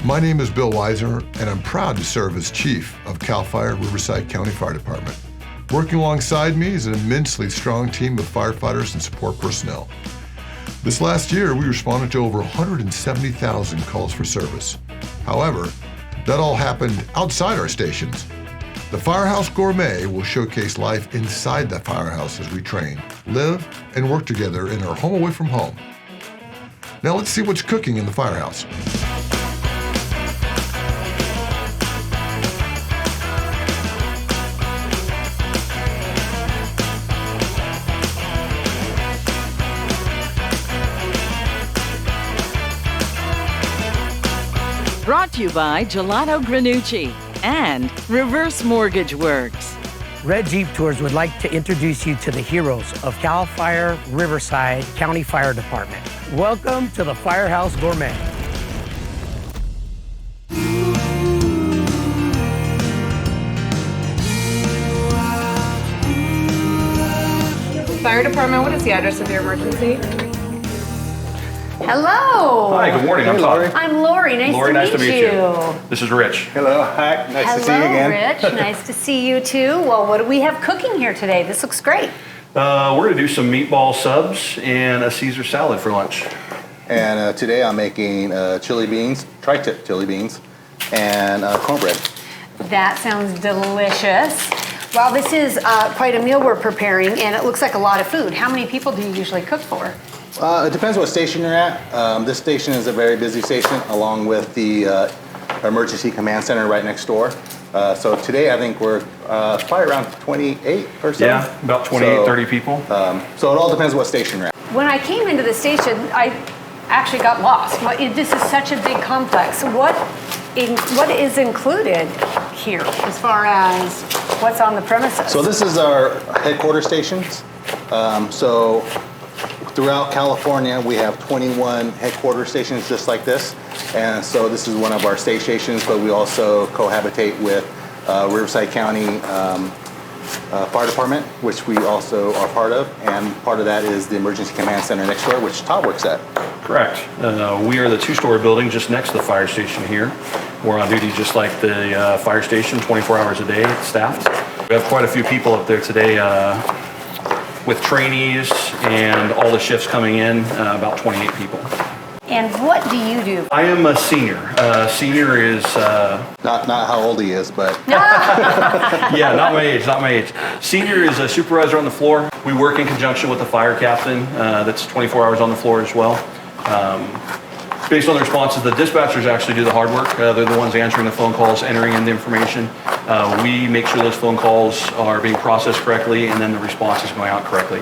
My name is Bill Weiser, and I'm proud to serve as Chief of CAL FIRE Riverside County Fire Department. Working alongside me is an immensely strong team of firefighters and support personnel. This last year, we responded to over 170,000 calls for service. However, that all happened outside our stations. The Firehouse Gourmet will showcase life inside the firehouse as we train, live, and work together in our home away from home. Now let's see what's cooking in the firehouse. Brought to you by Gelato Granucci and Reverse Mortgage Works. Red Jeep Tours would like to introduce you to the heroes of CAL FIRE Riverside County Fire Department. Welcome to the Firehouse Gourmet. Fire department, what is the address of your emergency? Hello. Hi, good morning. I'm Todd. I'm Lori. Nice to meet you. This is Rich. Hello, hi. Nice to see you again. Rich. Nice to see you too. Well, what do we have cooking here today? This looks great. We're going to do some meatball subs and a Caesar salad for lunch. And today I'm making chili beans, tri-tip chili beans, and cornbread. That sounds delicious. Well, this is quite a meal we're preparing, and it looks like a lot of food. How many people do you usually cook for? It depends what station you're at. This station is a very busy station, along with the emergency command center right next door. So today I think we're probably around 28 or so. Yeah, about 28, 30 people. So it all depends what station you're at. When I came into the station, I actually got lost. This is such a big complex. What is included here as far as what's on the premises? So this is our headquarters stations. So throughout California, we have 21 headquarters stations just like this. And so this is one of our state stations, but we also cohabitate with Riverside County Fire Department, which we also are part of. And part of that is the Emergency Command Center next door, which Todd works at. Correct. We are the two-story building just next to the fire station here. We're on duty just like the fire station, 24 hours a day, staffed. We have quite a few people up there today with trainees and all the shifts coming in, about 28 people. And what do you do? I am a senior. Senior is... Not how old he is, but... Yeah, not my age. Senior is a supervisor on the floor. We work in conjunction with the fire captain that's 24 hours on the floor as well. Based on the responses, the dispatchers actually do the hard work. They're the ones answering the phone calls, entering in the information. We make sure those phone calls are being processed correctly, and then the response is going out correctly.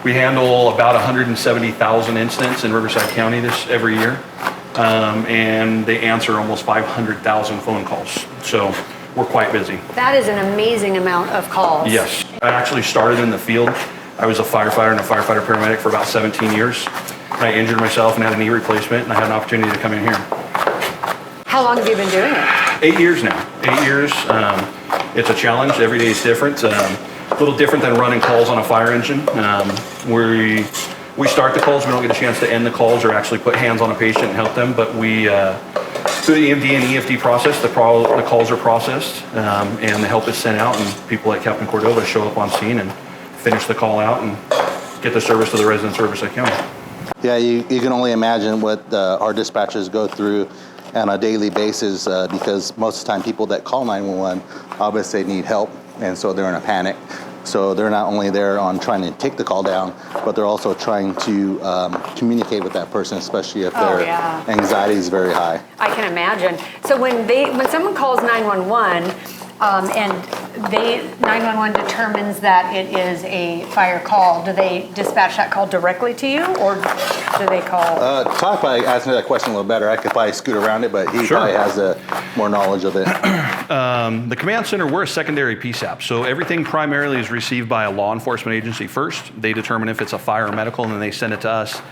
We handle about 170,000 incidents in Riverside County every year, and they answer almost 500,000 phone calls. So we're quite busy. That is an amazing amount of calls. Yes. I actually started in the field. I was a firefighter and a firefighter paramedic for about 17 years. I injured myself and had a knee replacement, and I had an opportunity to come in here. How long have you been doing it? 8 years now. 8 years. It's a challenge. Every day is different. A little different than running calls on a fire engine. We start the calls. We don't get a chance to end the calls or actually put hands on a patient and help them. But we, through the EMD and EFD process, the calls are processed and the help is sent out, and people like Captain Cordova show up on scene and finish the call out and get the service to the residents of Riverside County. Yeah, you can only imagine what our dispatchers go through on a daily basis because most of the time people that call 911 obviously need help, and so they're in a panic. So they're not only there on trying to take the call down, but they're also trying to communicate with that person, especially if their anxiety is very high. I can imagine. So when someone calls 911 and 911 determines that it is a fire call, do they dispatch that call directly to you, or do they call? Todd probably answered that question a little better. I could probably scoot around it, but he probably has more knowledge of it. The command center, we're a secondary PSAP, so everything primarily is received by a law enforcement agency first. They determine if it's a fire or medical, and then they send it to us.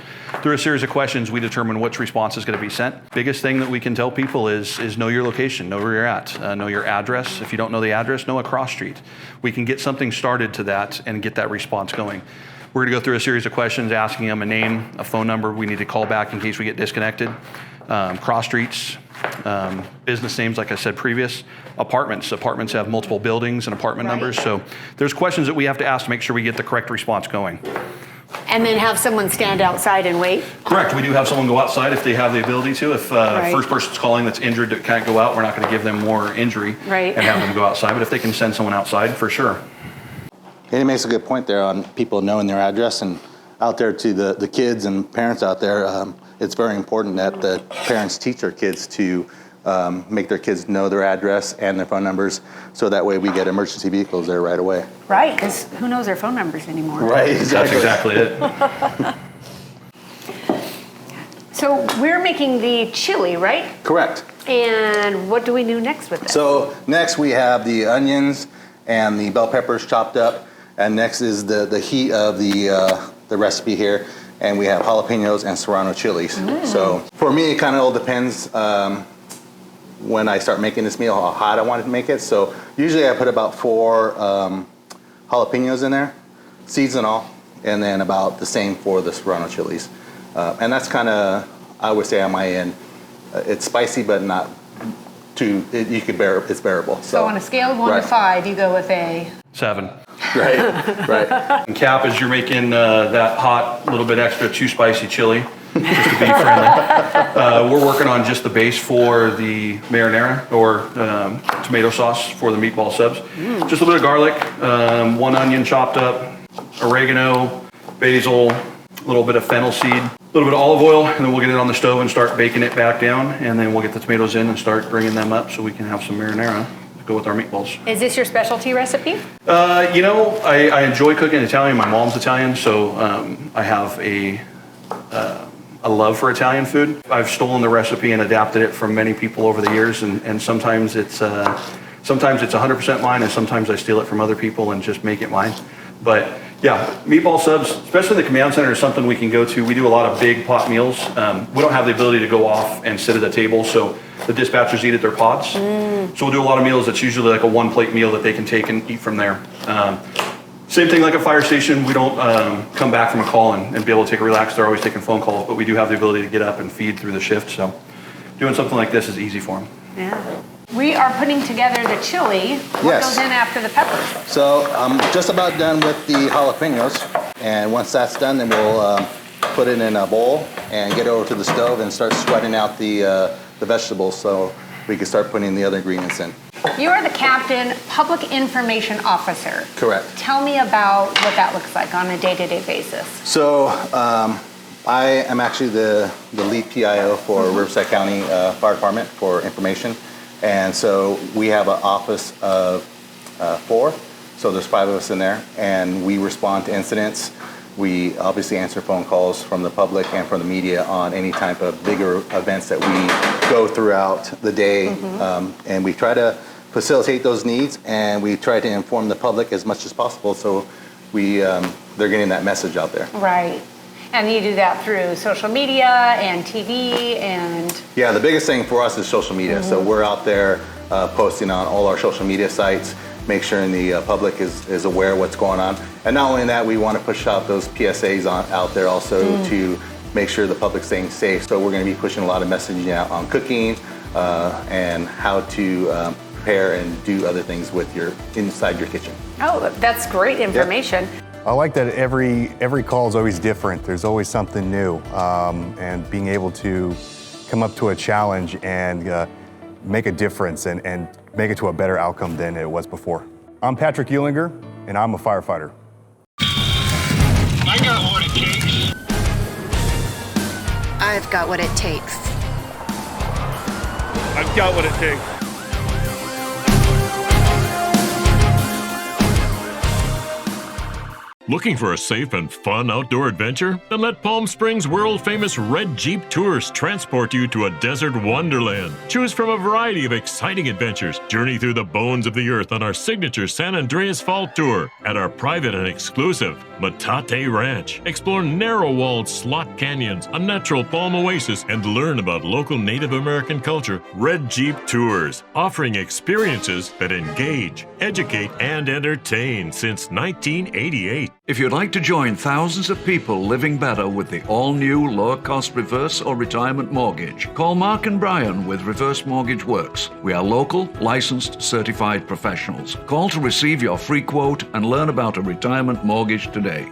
Through a series of questions, we determine which response is going to be sent. Biggest thing that we can tell people is know your location, know where you're at, know your address. If you don't know the address, know a cross street. We can get something started to that and get that response going. We're going to go through a series of questions, asking them a name, a phone number we need to call back in case we get disconnected, cross streets, Business names, like I said previous. Apartments have multiple buildings and apartment numbers, so there's questions that we have to ask to make sure we get the correct response going. And then have someone stand outside and wait? Correct. We do have someone go outside if they have the ability to. If first person's calling that's injured that can't go out, we're not going to give them more injury and have them go outside. But if they can send someone outside, for sure. And he makes a good point there on people knowing their address, and out there to the kids and parents out there, it's very important that the parents teach their kids to make their kids know their address and their phone numbers, so that way we get emergency vehicles there right away. Right, because who knows their phone numbers anymore? Right, exactly. That's exactly it. So we're making the chili, right? Correct. And what do we do next with this? So next we have the onions and the bell peppers chopped up, and next is the heat of the recipe here, and we have jalapenos and serrano chilies. So for me, it kind of all depends when I start making this meal how hot I want to make it. So usually I put about 4 jalapenos in there, seeds and all, and then about the same for the serrano chilies. And that's kind of, I would say on my end, it's spicy but not too, you could bear, it's bearable. So on a scale of 1 to 5, you go with a 7. Right, right. And cap, as you're making that hot, little bit extra too spicy chili, just to be friendly. We're working on just the base for the marinara or tomato sauce for the meatball subs. Just a little bit of garlic, 1 onion chopped up, oregano, basil, a little bit of fennel seed, a little bit of olive oil, and then we'll get it on the stove and start baking it back down, and then we'll get the tomatoes in and start bringing them up so we can have some marinara to go with our meatballs. Is this your specialty recipe? You know, I enjoy cooking Italian. My mom's Italian, so I have a love for Italian food. I've stolen the recipe and adapted it from many people over the years, and sometimes it's 100% mine, and sometimes I steal it from other people and just make it mine. But yeah, meatball subs, especially the command center, is something we can go to. We do a lot of big pot meals. We don't have the ability to go off and sit at a table, so the dispatchers eat at their pods. So we'll do a lot of meals that's usually like a 1-plate meal that they can take and eat from there. Same thing like a fire station. We don't come back from a call and be able to take a relax. They're always taking phone calls, but we do have the ability to get up and feed through the shift. So doing something like this is easy for them. Yeah. We are putting together the chili. What goes in after the peppers? So I'm just about done with the jalapenos, and once that's done, then we'll put it in a bowl and get it over to the stove and start sweating out the vegetables so we can start putting the other ingredients in. You are the captain, public information officer. Correct. Tell me about what that looks like on a day-to-day basis. So I am actually the lead PIO for Riverside County Fire Department for information. And so we have an office of 4, so there's 5 of us in there, and we respond to incidents. We obviously answer phone calls from the public and from the media on any type of bigger events that we go throughout the day, and we try to facilitate those needs, and we try to inform the public as much as possible so they're getting that message out there. Right. And you do that through social media and TV and... Yeah, the biggest thing for us is social media. So we're out there posting on all our social media sites, make sure the public is aware of what's going on. And not only that, we want to push out those PSAs out there also to make sure the public's staying safe. So we're going to be pushing a lot of messaging out on cooking and how to prepare and do other things with inside your kitchen. Oh, that's great information. Yep. I like that every call is always different. There's always something new, and being able to come up to a challenge and make a difference and make it to a better outcome than it was before. I'm Patrick Eulinger, and I'm a firefighter. I got what it takes. I've got what it takes. I've got what it takes. Looking for a safe and fun outdoor adventure? Then let Palm Springs world-famous Red Jeep Tours transport you to a desert wonderland. Choose from a variety of exciting adventures. Journey through the bones of the earth on our signature San Andreas Fall Tour at our private and exclusive Metate Ranch. Explore narrow-walled slot canyons, a natural palm oasis, and learn about local Native American culture. Red Jeep Tours, offering experiences that engage, educate, and entertain since 1988. If you'd like to join thousands of people living better with the all-new lower-cost reverse or retirement mortgage, call Mark and Brian with Reverse Mortgage Works. We are local, licensed, certified professionals. Call to receive your free quote and learn about a retirement mortgage today.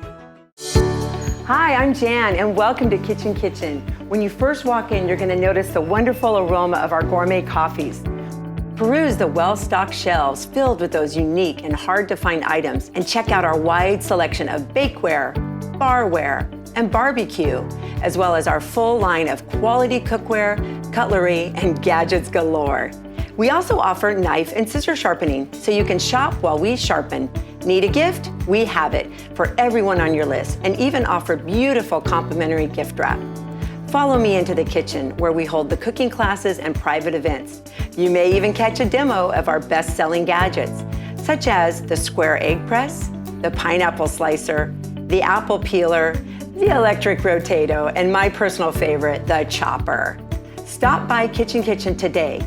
Hi, I'm Jan, and welcome to Kitchen Kitchen. When you first walk in, you're going to notice the wonderful aroma of our gourmet coffees. Peruse the well-stocked shelves filled with those unique and hard-to-find items, and check out our wide selection of bakeware, barware, and barbecue, as well as our full line of quality cookware, cutlery, and gadgets galore. We also offer knife and scissor sharpening, so you can shop while we sharpen. Need a gift? We have it for everyone on your list, and even offer beautiful complimentary gift wrap. Follow me into the kitchen, where we hold the cooking classes and private events. You may even catch a demo of our best-selling gadgets, such as the square egg press, the pineapple slicer, the apple peeler, the electric rotato, and my personal favorite, the chopper. Stop by Kitchen Kitchen today.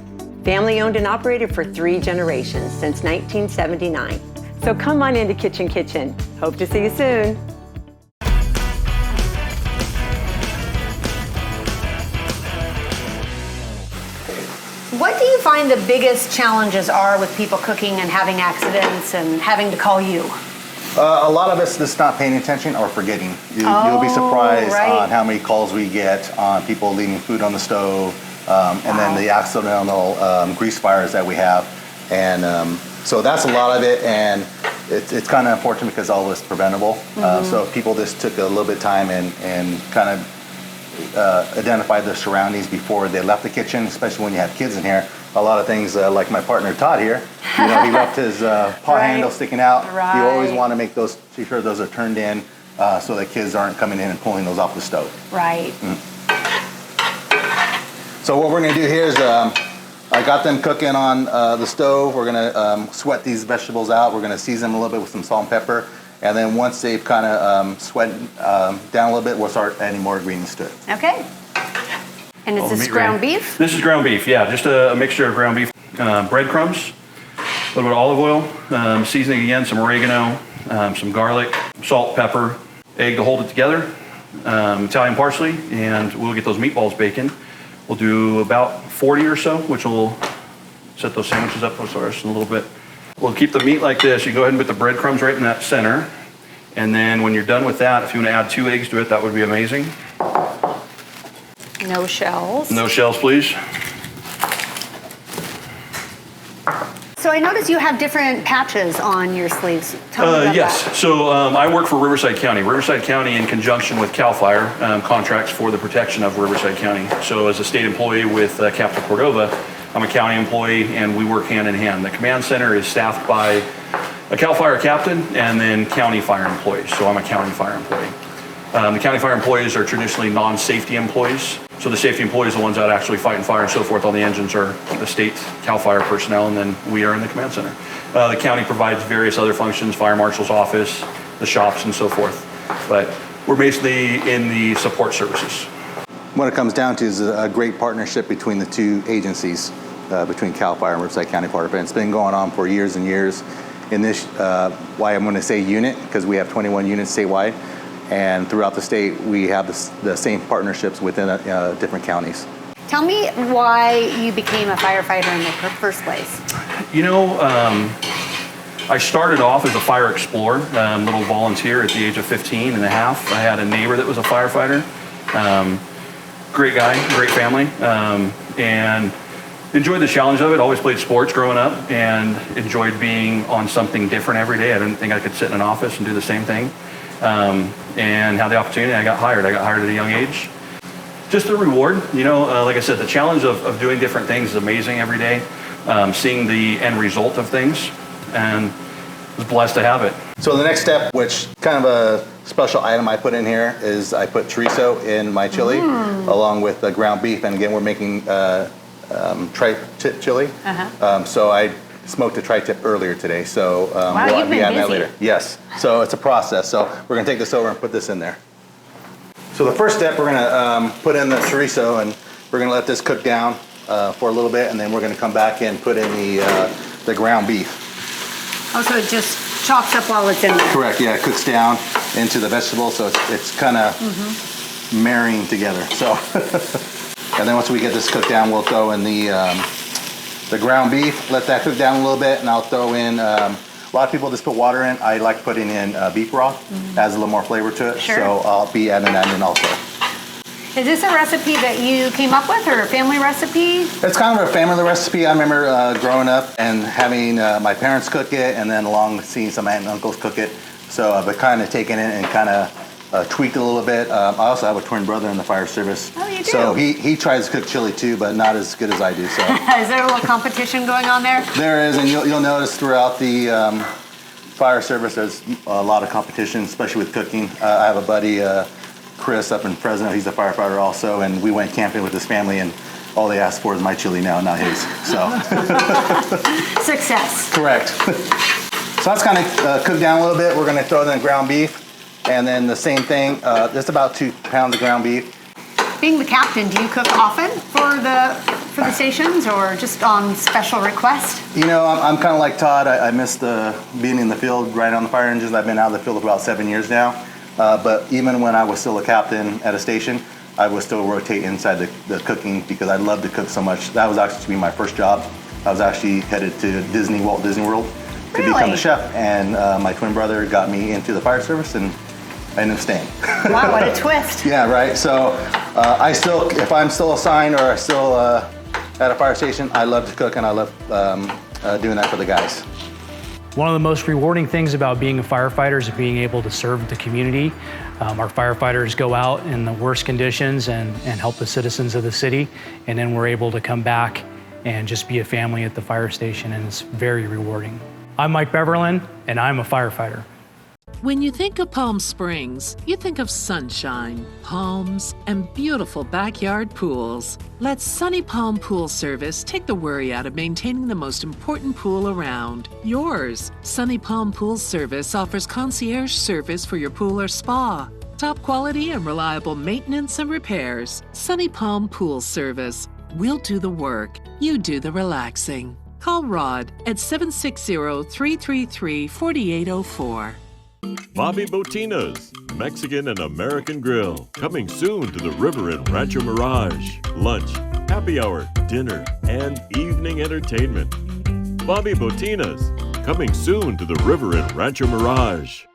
Family owned and operated for 3 generations since 1979. So come on into Kitchen Kitchen. Hope to see you soon. What do you find the biggest challenges are with people cooking and having accidents and having to call you? A lot of us just not paying attention or forgetting. You'll be surprised on how many calls we get on people leaving food on the stove, and then the accidental grease fires that we have. And so that's a lot of it, and it's kind of unfortunate because all of it's preventable. So if people just took a little bit of time and kind of identify their surroundings before they left the kitchen, especially when you have kids in here. A lot of things, like my partner Todd here, he left his pot handle sticking out. You always want to make sure those are turned in, so that kids aren't coming in and pulling those off the stove. Right. So what we're going to do here is, I got them cooking on the stove. We're going to sweat these vegetables out. We're going to season them a little bit with some salt and pepper. And then once they've kind of sweated down a little bit, we'll start adding more ingredients to it. Okay. And is this ground beef? This is ground beef, yeah. Just a mixture of ground beef, breadcrumbs, a little bit of olive oil, seasoning again, some oregano, some garlic, salt, pepper, egg to hold it together, Italian parsley, and we'll get those meatballs baking. We'll do about 40 or so, which will set those sandwiches up for us in a little bit. We'll keep the meat like this. You go ahead and put the breadcrumbs right in that center. And then when you're done with that, if you want to add 2 eggs to it, that would be amazing. No shells. No shells, please. So I noticed you have different patches on your sleeves. Tell me about yes. that. So I work for Riverside County. Riverside County, in conjunction with CAL FIRE, contracts for the protection of Riverside County. So as a state employee with Captain Cordova, I'm a county employee, and we work hand in hand. The command center is staffed by a CAL FIRE captain and then county fire employees. So I'm a county fire employee. The county fire employees are traditionally non-safety employees. So the safety employees are the ones that actually fight and fire and so forth. All the engines are the state CAL FIRE personnel, and then we are in the command center. The county provides various other functions, fire marshal's office, the shops, and so forth. But we're basically in the support services. What it comes down to is a great partnership between the 2 agencies, between CAL FIRE and Riverside County Fire Department. It's been going on for years and years. In this, why I'm going to say unit, because we have 21 units statewide, and throughout the state, we have the same partnerships within different counties. Tell me why you became a firefighter in the first place. You know, I started off as a fire explorer, little volunteer at the age of 15 and a half. I had a neighbor that was a firefighter. Great guy, great family, and enjoyed the challenge of it. Always played sports growing up and enjoyed being on something different every day. I didn't think I could sit in an office and do the same thing. And had the opportunity, I got hired. I got hired at a young age. Just the reward, you know, like I said, the challenge of doing different things is amazing every day. Seeing the end result of things, and was blessed to have it. So the next step, which kind of a special item I put in here, is I put chorizo in my chili along with the ground beef. And again, we're making tri-tip chili. So I smoked a tri-tip earlier today. So we'll be adding that later. Yes. So it's a process. So we're going to take this over and put this in there. So the first step, we're going to put in the chorizo, and we're going to let this cook down for a little bit, and then we're going to come back and put in the ground beef. Oh, so it just chops up while it's in there. Correct, yeah, it cooks down into the vegetable, so it's kind of marrying together. So, and then once we get this cooked down, we'll throw in the ground beef, let that cook down a little bit, and I'll throw in, a lot of people just put water in. I like putting in beef broth, adds a little more flavor to it, Sure. so I'll be adding that in also. Is this a recipe that you came up with or a family recipe? It's kind of a family recipe. I remember growing up and having my parents cook it, and then along with seeing some aunt and uncles cook it. So I've kind of taken it and kind of tweaked it a little bit. I also have a twin brother in the fire service. Oh, you do? So he tries to cook chili too, but not as good as I do. So Is there a little competition going on there? there is, and you'll notice throughout the fire service, there's a lot of competition, especially with cooking. I have a buddy, Chris, up in Fresno. He's a firefighter also, and we went camping with his family, and all they asked for is my chili now, not his. So Success. correct. So that's kind of cooked down a little bit. We're going to throw in the ground beef, and then the same thing. Just about 2 pounds of ground beef. Being the captain, do you cook often for the stations or just on special request? You know, I'm kind of like Todd. I miss being in the field right on the fire engines. I've been out of the field for about 7 years now. But even when I was still a captain at a station, I would still rotate inside the cooking because I love to cook so much. That was actually to be my first job. I was actually headed to Walt Disney World to become a chef, and my twin brother got me into the fire service, and I ended up staying. Wow, what a twist. Yeah, right. So if I'm still assigned or still at a fire station, I love to cook, and I love doing that for the guys. One of the most rewarding things about being a firefighter is being able to serve the community. Our firefighters go out in the worst conditions and help the citizens of the city, and then we're able to come back and just be a family at the fire station, and it's very rewarding. I'm Mike Beverlin, and I'm a firefighter. When you think of Palm Springs, you think of sunshine, palms, and beautiful backyard pools. Let Sunny Palm Pool Service take the worry out of maintaining the most important pool around, yours. Sunny Palm Pool Service offers concierge service for your pool or spa. Top quality and reliable maintenance and repairs. Sunny Palm Pool Service. We'll do the work. You do the relaxing. Call Rod at 760-333-4804. Bobby Botina's Mexican and American Grill, coming soon to the river in Rancho Mirage. Lunch, happy hour, dinner, and evening entertainment. Bobby Botina's, coming soon to the river in Rancho Mirage.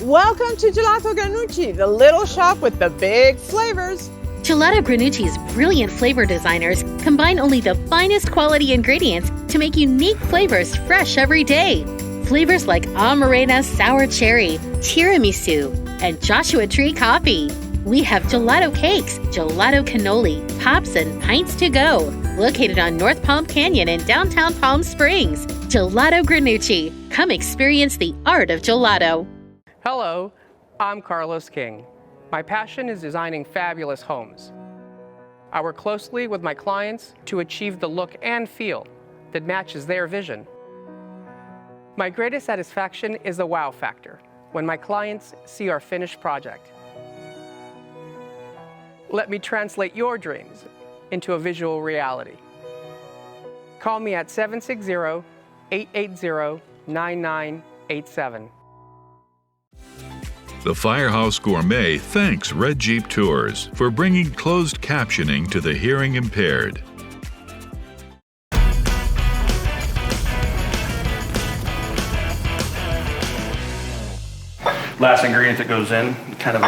Welcome to Gelato Granucci, the little shop with the big flavors. Gelato Granucci's brilliant flavor designers combine only the finest quality ingredients to make unique flavors fresh every day. Flavors like Amarena Sour Cherry, Tiramisu, and Joshua Tree Coffee. We have gelato cakes, gelato cannoli, pops, and pints to go. Located on North Palm Canyon in downtown Palm Springs. Gelato Granucci. Come experience the art of gelato. Hello, I'm Carlos King. My passion is designing fabulous homes. I work closely with my clients to achieve the look and feel that matches their vision. My greatest satisfaction is the wow factor, when my clients see our finished project. Let me translate your dreams into a visual reality. Call me at 760-880-9987. The Firehouse Gourmet thanks Red Jeep Tours for bringing closed captioning to the hearing impaired. Last ingredient that goes in, kind of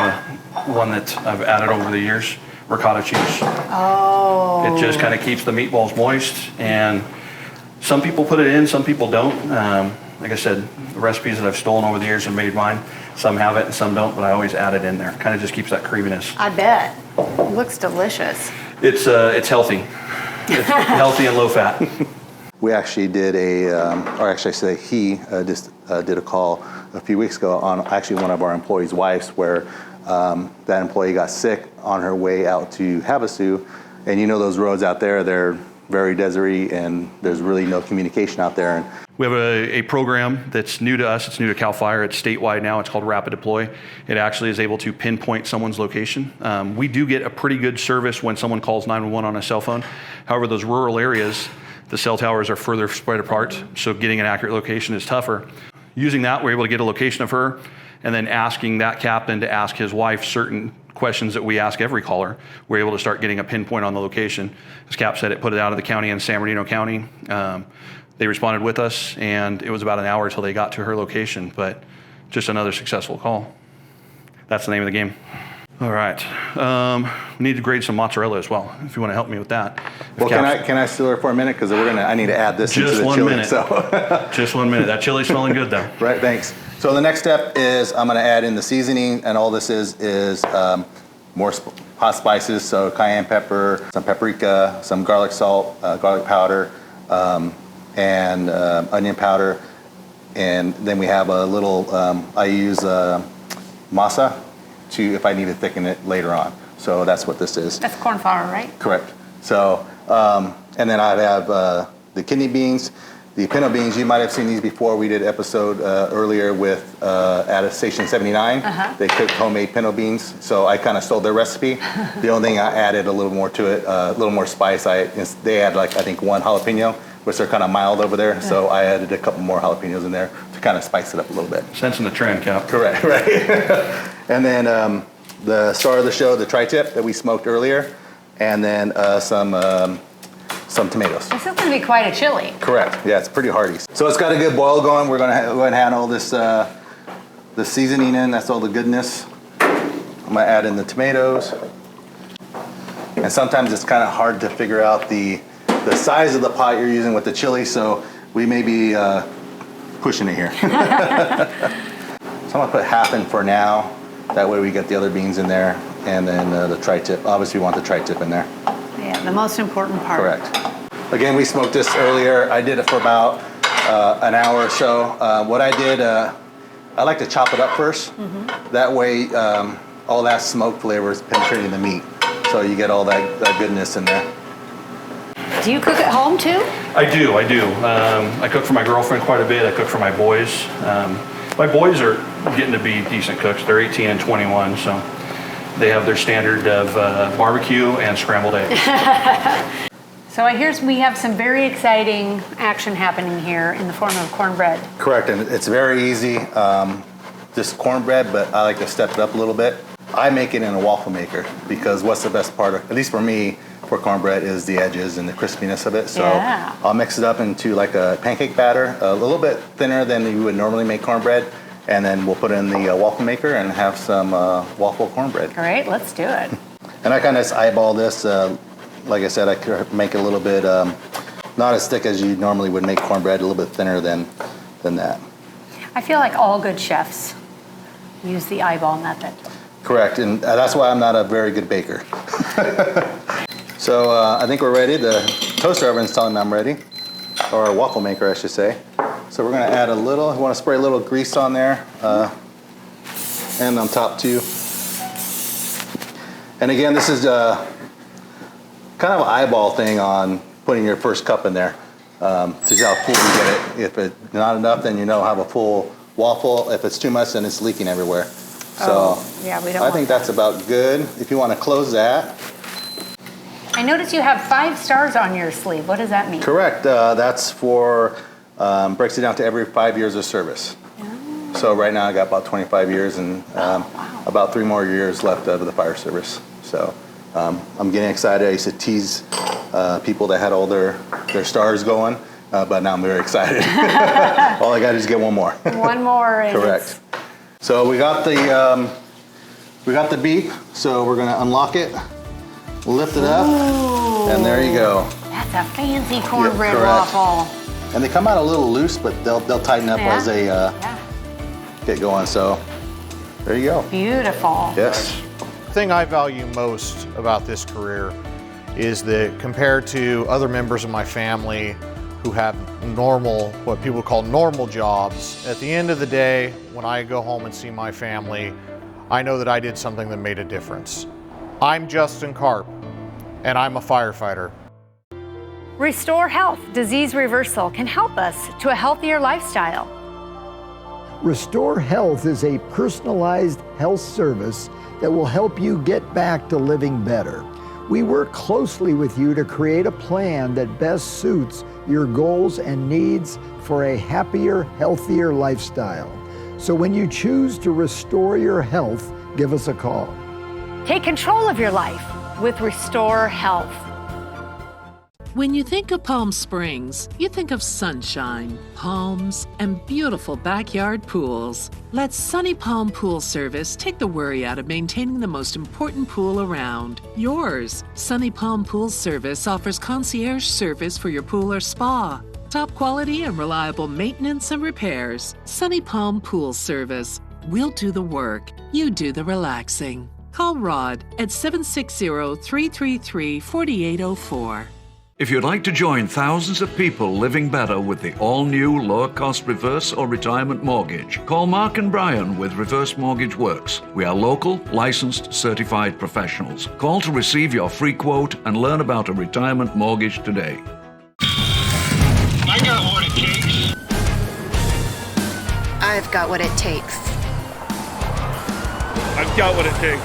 one that I've added over the years, ricotta cheese. Oh. It just kind of keeps the meatballs moist, and some people put it in, some people don't. Like I said, the recipes that I've stolen over the years and made mine, some have it and some don't, but I always add it in there. Kind of just keeps that creaminess. I bet. It looks delicious. It's healthy. It's healthy and low fat. We actually did he did a call a few weeks ago on actually one of our employees' wives, where that employee got sick on her way out to Havasu, and you know those roads out there, they're very deserty, and there's really no communication out there. And we have a program that's new to us. It's new to CAL FIRE. It's statewide now. It's called Rapid Deploy. It actually is able to pinpoint someone's location. We do get a pretty good service when someone calls 911 on a cell phone. However, those rural areas, the cell towers are further spread apart, so getting an accurate location is tougher. using that, we're able to get a location of her, and then asking that captain to ask his wife certain questions that we ask every caller. We're able to start getting a pinpoint on the location. As Cap said, it put it out of the county in San Bernardino County. They responded with us, and it was about an hour until they got to her location, but just another successful call. That's the name of the game. All right. We need to grade some mozzarella as well, if you want to help me with that. Well, can I steal her for a minute? Because I need to add this into the chili. Just 1 minute. So. Just 1 minute. That chili's smelling good, though. Right, thanks. So the next step is I'm going to add in the seasoning, and all this is more hot spices, so cayenne pepper, some paprika, some garlic salt, garlic powder, and onion powder. And then we have a little, I use masa if I need to thicken it later on. So that's what this is. That's corn flour, right? Correct. So, and then I have the kidney beans, the pinto beans. You might have seen these before. We did an episode earlier with at Station 79. They cooked homemade pinto beans. So I kind of stole their recipe. The only thing I added a little more to it, a little more spice. They had like, I think 1 jalapeno, which they're kind of mild over there. So I added a couple more jalapenos in there to kind of spice it up a little bit. Sensing the trend, Cap. Correct, right. And then the star of the show, the tri-tip that we smoked earlier, and then some tomatoes. This is going to be quite a chili. Correct. Yeah, it's pretty hearty. So it's got a good boil going. We're going to go ahead and add all this the seasoning in. That's all the goodness. I'm going to add in the tomatoes. And sometimes it's kind of hard to figure out the size of the pot you're using with the chili, so we may be pushing it here. So I'm going to put half in for now. That way we get the other beans in there, and then the tri-tip. Obviously we want the tri-tip in there. Yeah, the most important part. Correct. Again, we smoked this earlier. I did it for about an hour or so. What I did, I like to chop it up first. That way all that smoke flavor is penetrating the meat. So you get all that goodness in there. Do you cook at home too? I do. I cook for my girlfriend quite a bit. I cook for my boys. My boys are getting to be decent cooks. They're 18 and 21, so they have their standard of barbecue and scrambled eggs. So I hear we have some very exciting action happening here in the form of cornbread. Correct, and it's very easy. This cornbread, but I like to step it up a little bit. I make it in a waffle maker because what's the best part, at least for me, for cornbread is the edges and the crispiness of it. So I'll mix it up into like a pancake batter, a little bit thinner than you would normally make cornbread, and then we'll put it in the waffle maker and have some waffle cornbread. Great, let's do it. And I kind of eyeball this. Like I said, I could make it a little bit, not as thick as you normally would make cornbread, a little bit thinner than that. I feel like all good chefs use the eyeball method. Correct, and that's why I'm not a very good baker. So I think we're ready. The toaster oven's telling me I'm ready, or a waffle maker, I should say. So we're going to add a little. I want to spray a little grease on there, and on top too. And again, this is kind of an eyeball thing on putting your first cup in there to see how full you get it. If it's not enough, then you know have a full waffle. If it's too much, then it's leaking everywhere. So yeah, we don't. I think that's about good. If you want to close that. I notice you have 5 stars on your sleeve. What does that mean? Correct. That's for, breaks it down to every 5 years of service. Oh. So right now I got about 25 years and about 3 more years left of the fire service. So I'm getting excited. I used to tease people that had all their stars going, but now I'm very excited. All I got is get one more. One more. Correct. So we got the beef. So we're gonna unlock it. Lift it up, and there you go. That's a fancy cornbread waffle. And they come out a little loose, but they'll tighten up as they get going. So there you go. Beautiful. Yes. The thing I value most about this career is that compared to other members of my family who have normal, what people call normal jobs, at the end of the day, when I go home and see my family, I know that I did something that made a difference. I'm Justin Karp, and I'm a firefighter. Restore Health Disease Reversal can help us to a healthier lifestyle. Restore Health is a personalized health service that will help you get back to living better. We work closely with you to create a plan that best suits your goals and needs for a happier, healthier lifestyle. So when you choose to restore your health, give us a call. Take control of your life with Restore Health. When you think of Palm Springs, you think of sunshine, palms, and beautiful backyard pools. Let Sunny Palm Pool Service take the worry out of maintaining the most important pool around, yours. Sunny Palm Pool Service offers concierge service for your pool or spa. Top quality and reliable maintenance and repairs. Sunny Palm Pool Service. We'll do the work. You do the relaxing. Call Rod at 760-333-4804. If you'd like to join thousands of people living better with the all-new lower-cost reverse or retirement mortgage, call Mark and Brian with Reverse Mortgage Works. We are local, licensed, certified professionals. Call to receive your free quote and learn about a retirement mortgage today. I got what it takes. I've got what it takes. I've got what it takes.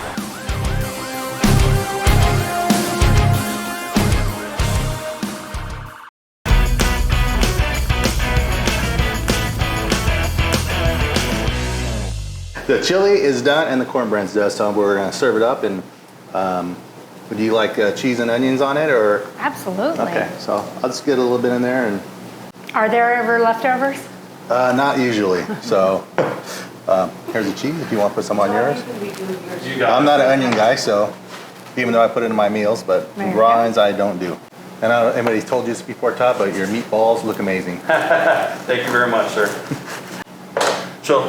The chili is done and the cornbread's done, so we're gonna serve it up. And would you like cheese and onions on it, or? Absolutely. Okay, so I'll just get a little bit in there. And Are there ever leftovers? not usually. So here's the cheese if you want to put some on yours. I'm not an onion guy, so even though I put it in my meals, but raw onions I don't do. And I don't know if anybody's told you this before, Todd, but your meatballs look amazing. Thank you very much, sir. So,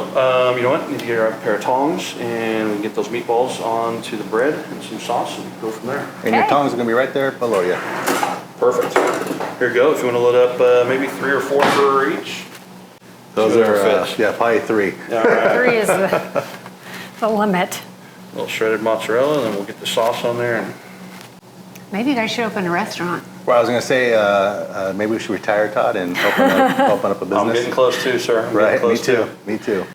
you know what? We need to get our pair of tongs and we can get those meatballs onto the bread and some sauce and go from there. And your tongs are gonna be right there below you. Perfect. Here you go. If you want to load up maybe 3 or 4 for each. Those are, yeah, probably 3. Yeah, all right. 3 is the limit. A little shredded mozzarella, and then we'll get the sauce on there. And Maybe you guys should open a restaurant. Well, I was gonna say, maybe we should retire, Todd, and open up a business. I'm getting close too, sir. Right, me too, me too.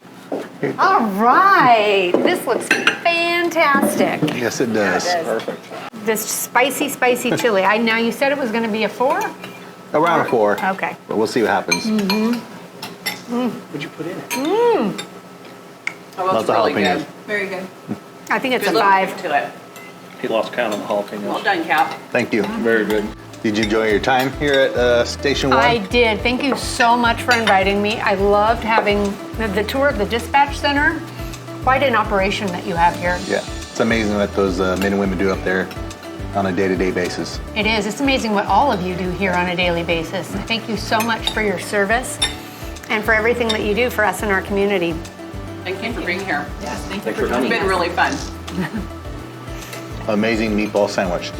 All right, this looks fantastic. Yes, it does. Yeah, it does. Perfect. This spicy chili. Now you said it was going to be a 4? Around a 4. Okay. But we'll see what happens. What'd you put in it? Oh, Lots that's of really jalapenos. good. Very good. I think it's Good a 5. looking to it. He lost count on the jalapenos. Well done, Cap. Thank you. Very good. Did you enjoy your time here at Station 1? I did. Thank you so much for inviting me. I loved having the tour of the dispatch center. Quite an operation that you have here. Yeah, it's amazing what those men and women do up there on a day-to-day basis. It is. It's amazing what all of you do here on a daily basis. Thank you so much for your service and for everything that you do for us in our community. Thank you for being here. Yes, thank you It's been really fun. Amazing meatball sandwich.